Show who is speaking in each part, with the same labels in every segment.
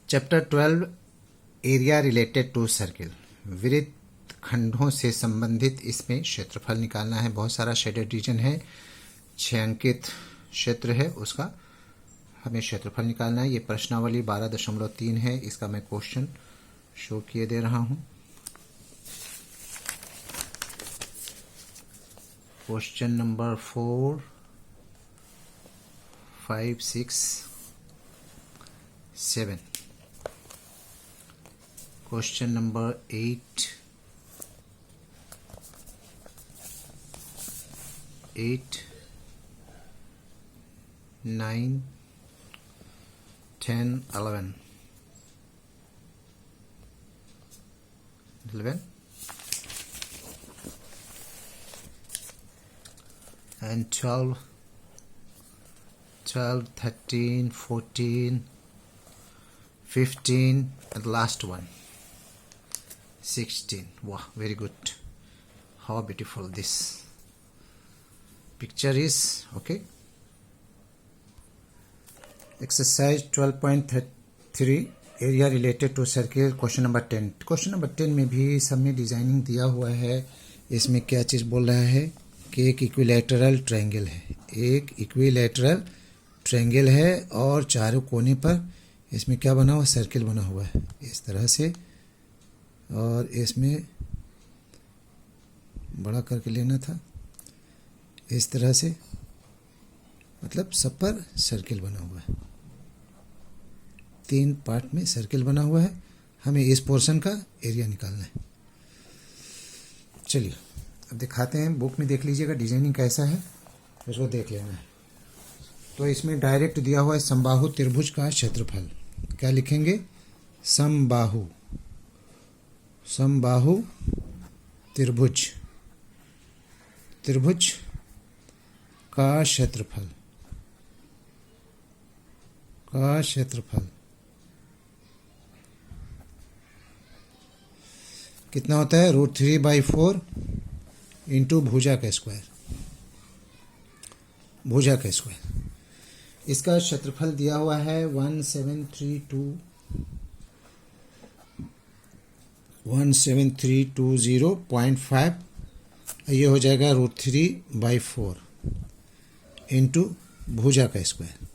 Speaker 1: Chapter 12 area related to circle. वृत्त खंडों से संबंधित इसमें क्षेत्रफल निकालना है। बहुत सारा शेडेड रीजन है, 6 अंकित क्षेत्र है, उसका हमें क्षेत्रफल निकालना है। ये प्रश्नावली 12.3 है, इसका मैं क्वेश्चन शो किए दे रहा हूं। Question number 4, 5, 6, 7। Question number 8, 9, 10, 11 and 12, 13, 14, 15 and last one 16. Wow, very good. How beautiful this picture is. Okay, exercise 12.3 area related to circle. Question number 10। Question number 10 में भी सब में डिजाइनिंग दिया हुआ है। इसमें क्या चीज़ बोल रहा है कि एक इक्विलैटरल ट्रायंगल है, एक इक्विलैटरल ट्रायंगल है और चारों कोने पर इसमें क्या बना हुआ, सर्किल बना हुआ है इस तरह से, और इसमें बड़ा करके लेना था इस तरह से, मतलब सब पर सर्किल बना हुआ है। 3 पार्ट में सर्किल बना हुआ है। हमें इस पोर्शन का एरिया निकालना है। चलिए अब दिखाते हैं, बुक में देख लीजिएगा डिजाइनिंग कैसा है, उसको देख लेना है। तो इसमें डायरेक्ट दिया हुआ है समबाहु त्रिभुज का क्षेत्रफल। क्या लिखेंगे? समबाहु त्रिभुज का क्षेत्रफल कितना होता है? √3/4 इंटू भुजा का स्क्वायर। इसका क्षेत्रफल दिया हुआ है 17320.5। ये हो जाएगा √3/4 इंटू भुजा का स्क्वायर।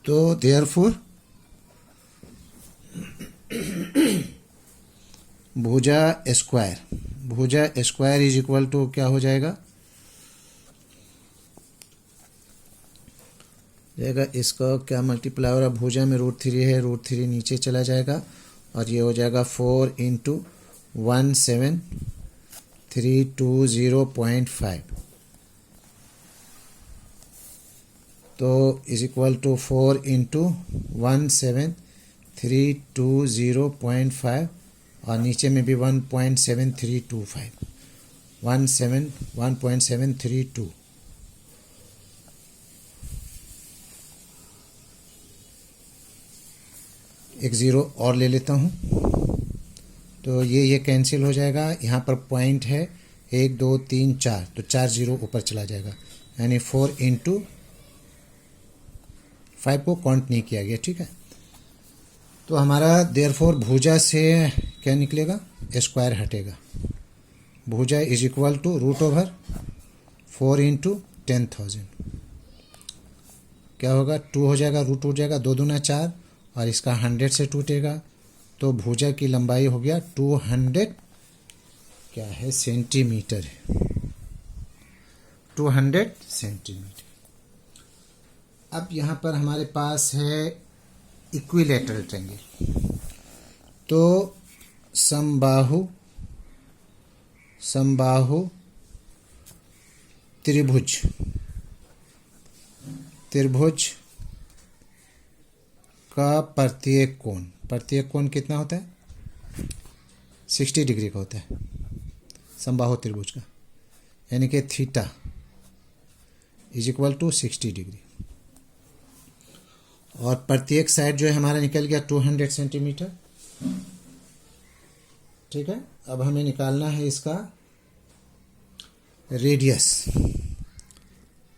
Speaker 1: तो देयरफॉर भुजा स्क्वायर इज इक्वल टू क्या हो जाएगा? इसका क्या मल्टीप्लाई हो रहा है? भुजा में √3 है, √3 नीचे चला जाएगा और ये हो जाएगा 4 इंटू 17320.5। तो इज इक्वल टू 4 इंटू 17320.5 और नीचे में भी 1.7325 1.732। एक ज़ीरो और ले लेता हूँ, तो ये कैंसिल हो जाएगा। यहाँ पर पॉइंट है 1 2 3 4, तो 4 ज़ीरो ऊपर चला जाएगा, यानी 4 इंटू 5 को काउंट नहीं किया गया। ठीक है, तो हमारा देयरफॉर भुजा से क्या निकलेगा? स्क्वायर हटेगा। भुजा इज इक्वल टू √4 इंटू 10,000 क्या होगा? 2 हो जाएगा, रूट हो जाएगा, 2 दूना 4 और इसका 100 से टूटेगा, तो भुजा की लंबाई हो गया 200 क्या है सेंटीमीटर है, 200 सेंटीमीटर। अब यहाँ पर हमारे पास है इक्विलैटरल ट्रायंगल। तो समबाहु त्रिभुज का प्रत्येक कोण कितना होता है? 60 डिग्री का होता है समबाहु त्रिभुज का, यानी कि theta is equal to 60 degree. और प्रत्येक साइड जो है हमारा निकल गया 200 सेंटीमीटर। ठीक है, अब हमें निकालना है इसका रेडियस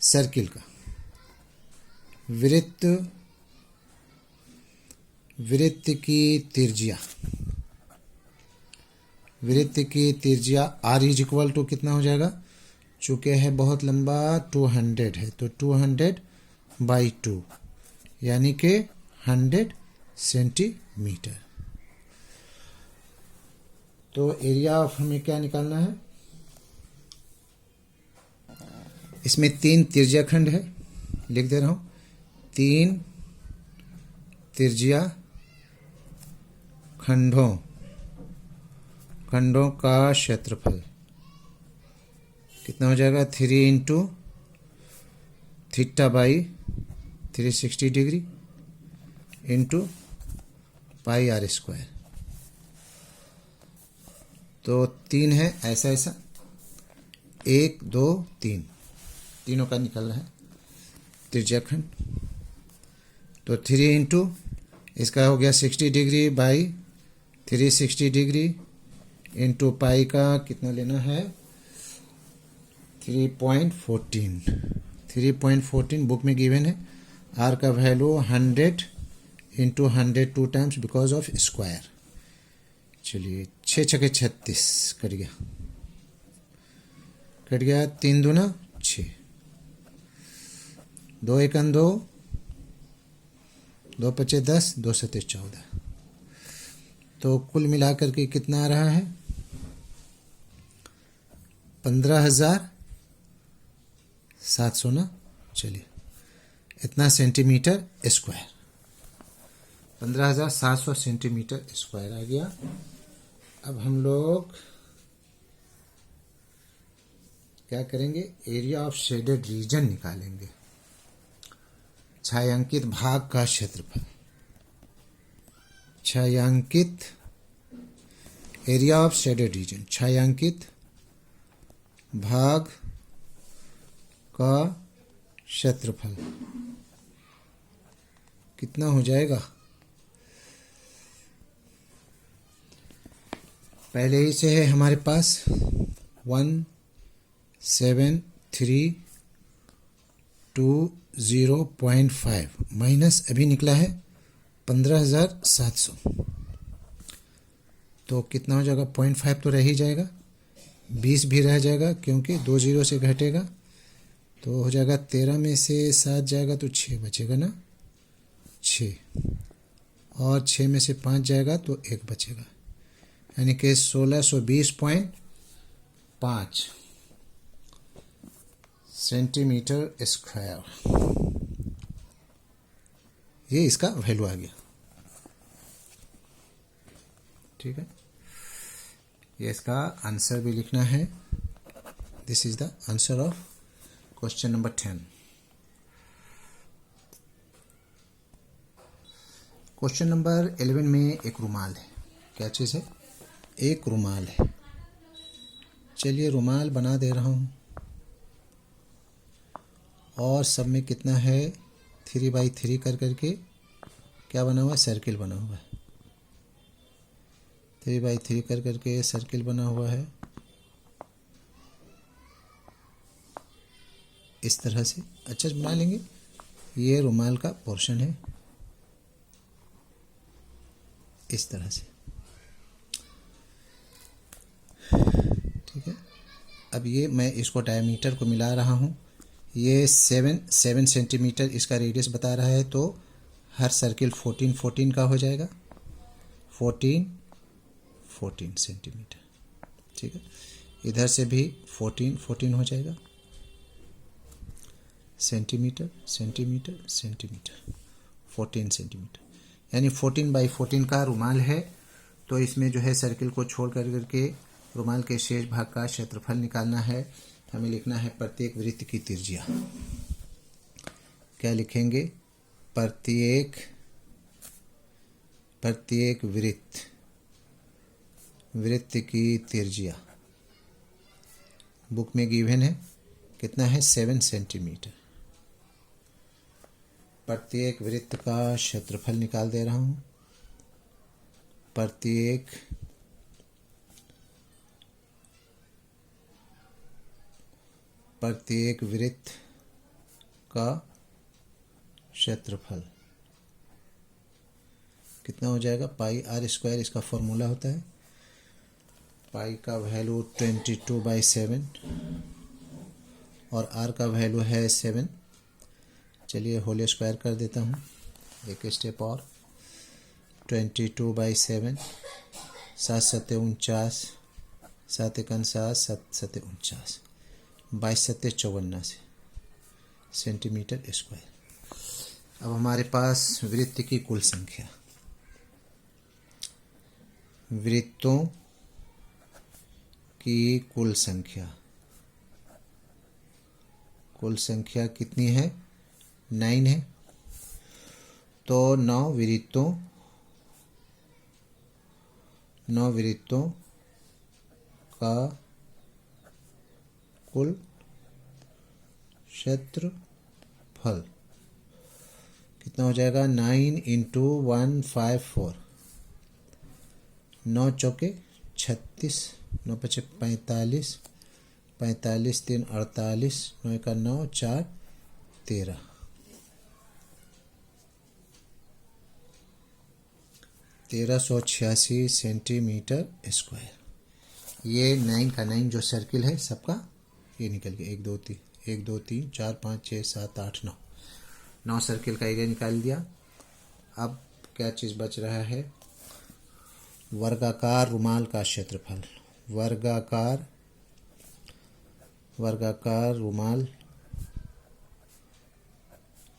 Speaker 1: सर्किल का। वृत्त वृत्त की त्रिज्या, वृत्त की त्रिज्या r इज इक्वल टू कितना हो जाएगा, चूँकि है बहुत लंबा 200 है तो 200/2 यानी कि 100 सेंटीमीटर। तो एरिया ऑफ हमें क्या निकालना है, इसमें 3 त्रिज्याखंड है, लिख दे रहा हूँ 3 त्रिज्या खंडों का क्षेत्रफल कितना हो जाएगा, 3 इंटू θ/360 डिग्री इंटू πr²। तो 3 है ऐसा ऐसा, 1 2 3 तीनों का निकल रहा है त्रिज्याखंड। तो 3 इंटू इसका हो गया 60 degree by 360 degree into pi का कितना लेना है, 3.14 बुक में गिवन है। आर का value 100 into 100 2 times because of square. चलिए 6 छके 36 कट गया 3 दूना 6, 2 एकन 2, 2 पचे 10, 2 सते 14। तो कुल मिलाकर के कितना आ रहा है, 15,700 ना। चलिए इतना सेंटीमीटर स्क्वायर, 15,700 सेंटीमीटर स्क्वायर आ गया। अब हम लोग क्या करेंगे, एरिया ऑफ शेडेड रीजन निकालेंगे, छायांकित भाग का क्षेत्रफल। छायांकित एरिया ऑफ शेडेड रीजन, छायांकित भाग का क्षेत्रफल कितना हो जाएगा, पहले ही से है हमारे पास 173,205 माइनस अभी निकला है 15,700। तो कितना हो जाएगा, 0.5 तो रह ही जाएगा, 20 भी रह जाएगा क्योंकि 2 जीरो से घटेगा। तो हो जाएगा 13 में से 7 जाएगा तो 6 बचेगा ना, 6 और 6 में से 5 जाएगा तो 1 बचेगा, यानी कि 1620.5 सेंटीमीटर स्क्वायर। ये इसका वैल्यू आ गया, ठीक है। ये इसका आंसर भी लिखना है। This is the answer of question number 10। Question number 11 में एक रुमाल है, क्या चीज़ है, एक रुमाल है। चलिए रुमाल बना दे रहा हूँ और सब में कितना है 3/3 कर करके क्या बना हुआ है, सर्किल बना हुआ है, 3/3 कर करके सर्किल बना हुआ है इस तरह से। अच्छा बना लेंगे, ये रुमाल का पोर्शन है इस तरह से, ठीक है। अब ये मैं इसको डायमीटर को मिला रहा हूँ, ये 7 सेंटीमीटर इसका रेडियस बता रहा है, तो हर सर्किल 14 का हो जाएगा, 14 सेंटीमीटर, ठीक है। इधर से भी 14 हो जाएगा, सेंटीमीटर 14 सेंटीमीटर, यानी 14/14 का रुमाल है। तो इसमें जो है सर्किल को छोड़ कर करके रुमाल के शेष भाग का क्षेत्रफल निकालना है। हमें लिखना है प्रत्येक वृत्त की त्रिज्या। क्या लिखेंगे, प्रत्येक वृत्त की त्रिज्या। बुक में गिवन है कितना है, 7 सेंटीमीटर। प्रत्येक वृत्त का क्षेत्रफल निकाल दे रहा हूँ। प्रत्येक वृत्त का क्षेत्रफल कितना हो जाएगा, पाई आर स्क्वायर इसका फॉर्मूला होता है। पाई का वैल्यू 22/7 और आर का वैल्यू है 7। चलिए होल स्क्वायर कर देता हूँ एक स्टेप और। 22/7, 7 सत्ते 49, 7 एकन 7, 7 सत्ते 49, 22 सत्ते 54 सेंटीमीटर स्क्वायर। अब हमारे पास वृत्त की कुल संख्या, वृत्तों की कुल संख्या, कुल संख्या कितनी है, 9 है। तो 9 वृत्तों का कुल क्षेत्रफल कितना हो जाएगा, 9 × 154, 9 चौके 36, 9 पचे 45, 45 3 48, 9 का 9 4 13, 1386 सेंटीमीटर स्क्वायर। ये 9 का 9 जो सर्किल है सबका ये निकल गया। 1 2 3 4 5 6 7 8 9, 9 सर्किल का एरिया निकाल दिया। अब क्या चीज़ बच रहा है, वर्गाकार रुमाल का क्षेत्रफल। वर्गाकार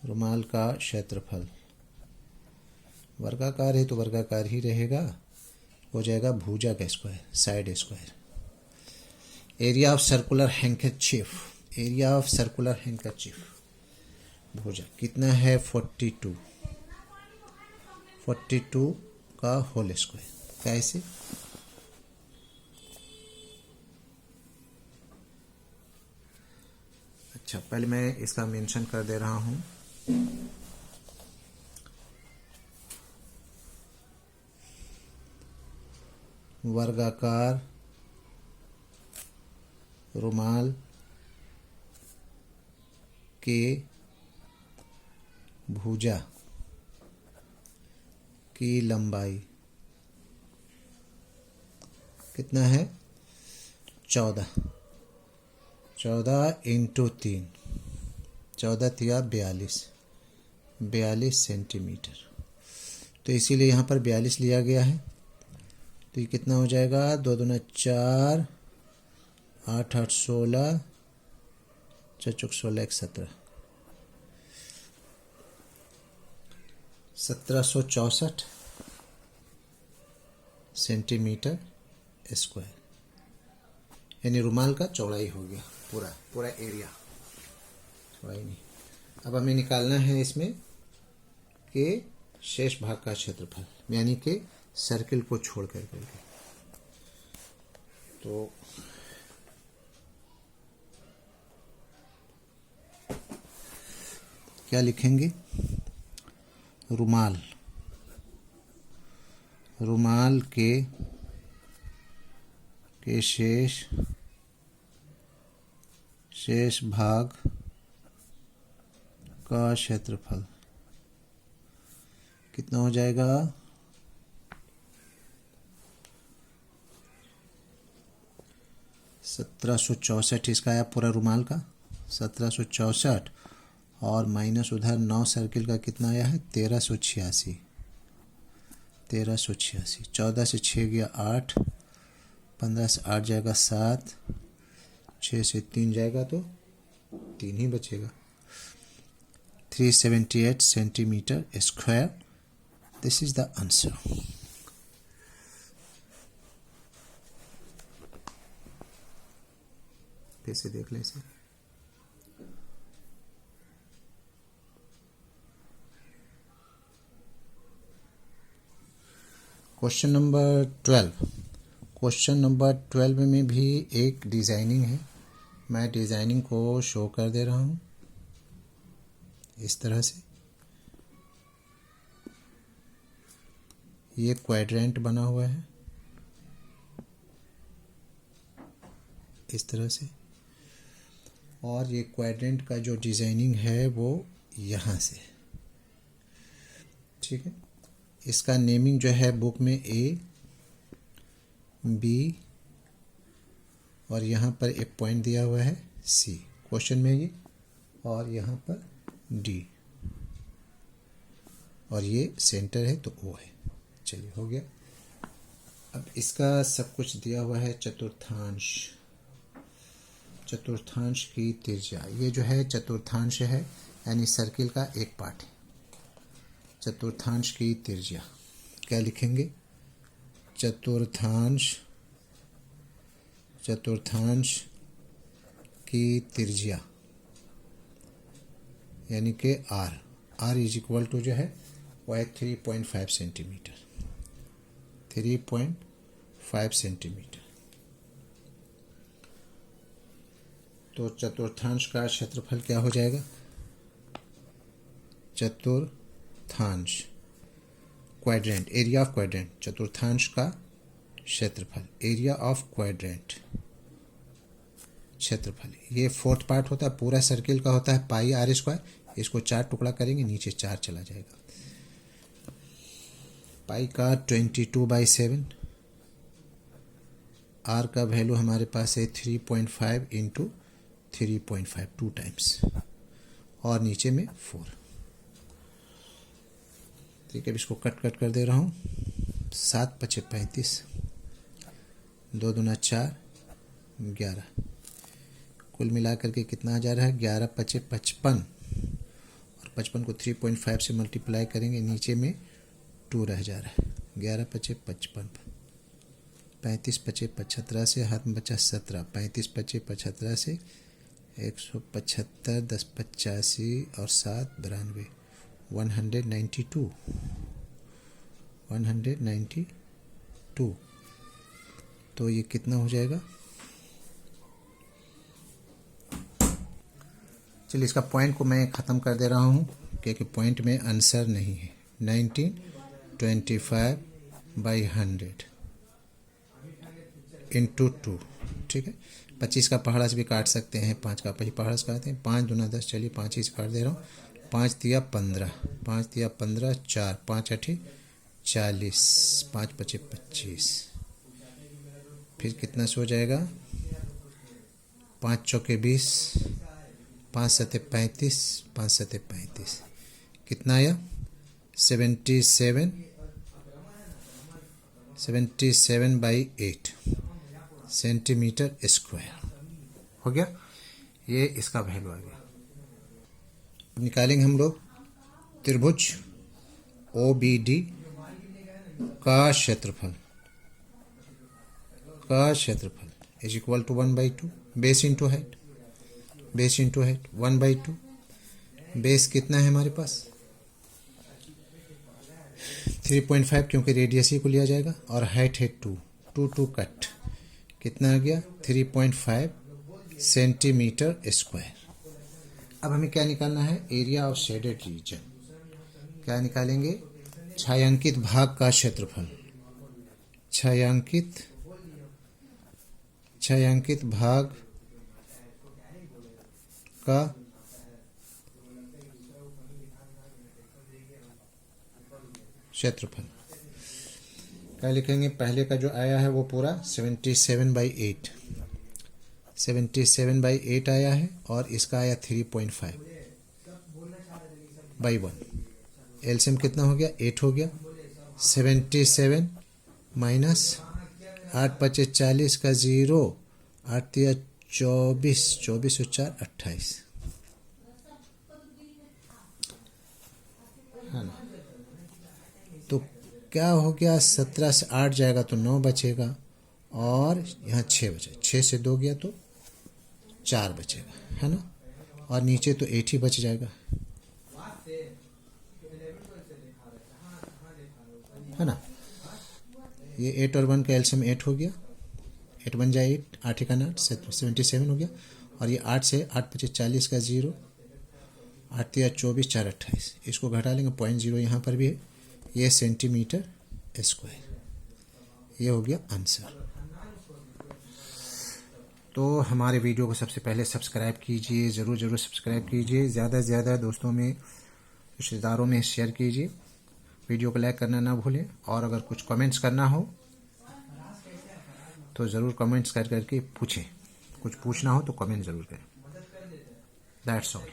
Speaker 1: रुमाल का क्षेत्रफल, वर्गाकार है तो वर्गाकार ही रहेगा, हो जाएगा भुजा का square, side square. Area of circular handkerchief, area of circular handkerchief भुजा कितना है, 42, 42 का होल स्क्वायर। कैसे, अच्छा पहले मैं इसका मेंशन कर दे रहा हूं। वर्गाकार रुमाल के भुजा की लंबाई कितना है, 14 × 3, 14 तिया 42 सेंटीमीटर। तो इसीलिए यहाँ पर 42 लिया गया है। तो ये कितना हो जाएगा, 2 दूना 4, 8 8 16, 4 चौक 16 1 17, 1764 सेंटीमीटर स्क्वायर, यानी रुमाल का चौड़ाई हो गया, पूरा एरिया, चौड़ाई नहीं। अब हमें निकालना है इसमें के शेष भाग का क्षेत्रफल, यानी कि सर्किल को छोड़ करके। तो क्या लिखेंगे, रुमाल के शेष भाग का क्षेत्रफल कितना हो जाएगा, 1764 इसका आया पूरा रुमाल का, 1764 और माइनस उधर 9 सर्किल का कितना आया है, 1386, 14 से 6 गया 8, 15 से 8 जाएगा 7, 6 से 3 जाएगा तो 3 ही बचेगा, 378 centimetre square. This is the answer. फिर से देख लें इसे। क्वेश्चन नंबर 12 में भी एक डिज़ाइनिंग है। मैं डिज़ाइनिंग को शो कर दे रहा हूँ इस तरह से। ये क्वाड्रेंट बना हुआ है इस तरह से, और ये क्वाड्रेंट का जो डिज़ाइनिंग है वो यहाँ से, ठीक है। इसका नेमिंग जो है बुक में ए बी और यहाँ पर एक पॉइंट दिया हुआ है सी क्वेश्चन में ये, और यहाँ पर डी, और ये सेंटर है तो ओ है। चलिए हो गया। अब इसका सब कुछ दिया हुआ है चतुर्थांश, चतुर्थांश की त्रिज्या। ये जो है चतुर्थांश है यानी सर्किल का एक पार्ट है। चतुर्थांश की त्रिज्या क्या लिखेंगे? चतुर्थांश की त्रिज्या यानी कि आर इज इक्वल टू जो है वो है 3.5 सेंटीमीटर, 3.5 सेंटीमीटर। तो चतुर्थांश का क्षेत्रफल क्या हो जाएगा? चतुर्थांश क्वाड्रेंट, एरिया ऑफ क्वाड्रेंट, चतुर्थांश का क्षेत्रफल, एरिया ऑफ क्वाड्रेंट क्षेत्रफल। ये फोर्थ पार्ट होता है, पूरा सर्किल का होता है पाई आर स्क्वायर। इसको 4 टुकड़ा करेंगे, नीचे 4 चला जाएगा। पाई का 22/7, आर का वैल्यू हमारे पास है 3.5 इंटू 3.5, 2 टाइम्स, और नीचे में 4। ठीक है, अब इसको कट कर दे रहा हूँ। 7 × 5 = 35, 2 दूना 4, 11। कुल मिला करके कितना आ जा रहा है? 11 × 5 = 55, और 55 को 3.5 से मल्टीप्लाई करेंगे, नीचे में 2 रह जा रहा है। 11 × 5 = 55, 35 × 5 = 75 से हाथ में बचा 17, 35 × 5 = 75 से 175, 10 × 85 और 7 = 92, 192। तो ये कितना हो जाएगा? चलिए इसका पॉइंट को मैं ख़त्म कर दे रहा हूँ क्योंकि पॉइंट में आंसर नहीं है। 1925/100 इंटू 2। ठीक है, 25 का पहाड़ा से भी काट सकते हैं, 5 का पहाड़ा से काटते हैं। 5 दूना 10, चलिए 5 ही से काट दे रहा हूँ। 5 × 15, 5 × 15 4, 5 × 8 = 40, 5 × 5 = 25। फिर कितना से हो जाएगा? 5 × 4 = 20, 5 × 7 = 35, 5 × 7 = 35। कितना आया? 77/8 सेंटीमीटर स्क्वायर हो गया। ये इसका वैल्यू आ गया। निकालेंगे हम लोग त्रिभुज OBD का क्षेत्रफल is equal to 1/2 base into height, 1/2। Base कितना है हमारे पास? 3.5 क्योंकि रेडियस ही को लिया जाएगा, और हाइट है 2 कट। कितना आ गया? 3.5 सेंटीमीटर स्क्वायर। अब हमें क्या निकालना है? Area of shaded region. क्या निकालेंगे? छायांकित भाग का क्षेत्रफल, छायांकित भाग का क्षेत्रफल। क्या लिखेंगे? पहले का जो आया है वो पूरा 77/8 आया है, और इसका आया 3.5/1। एलसीएम कितना हो गया? 8 हो गया। 77 माइनस 8 × 5 = 40 का 0, 8 × 24, 24 और 4 = 28, है ना? तो क्या हो गया? 17 से 8 जाएगा तो 9 बचेगा, और यहाँ 6 बचे। 6 से 2 गया तो 4 बचेगा, है ना? और नीचे तो 8 ही बच जाएगा, है ना? ये 8 और 1 का एलसीएम 8 हो गया। 8 बन जाए 8, 8 का 8, 77 हो गया। और ये 8 से 8 × 5 = 40 का 0, 8 × 24, 4 = 28। इसको घटा लेंगे, 0.0 यहाँ पर भी है। ये सेंटीमीटर स्क्वायर। ये हो गया आंसर। तो हमारे वीडियो को सबसे पहले सब्सक्राइब कीजिए, ज़रूर सब्सक्राइब कीजिए। ज़्यादा से ज़्यादा दोस्तों में, रिश्तेदारों में शेयर कीजिए। वीडियो को लाइक करना ना भूलें, और अगर कुछ कमेंट्स करना हो तो ज़रूर कमेंट्स करके पूछें। कुछ पूछना हो तो कमेंट ज़रूर करें। That's all.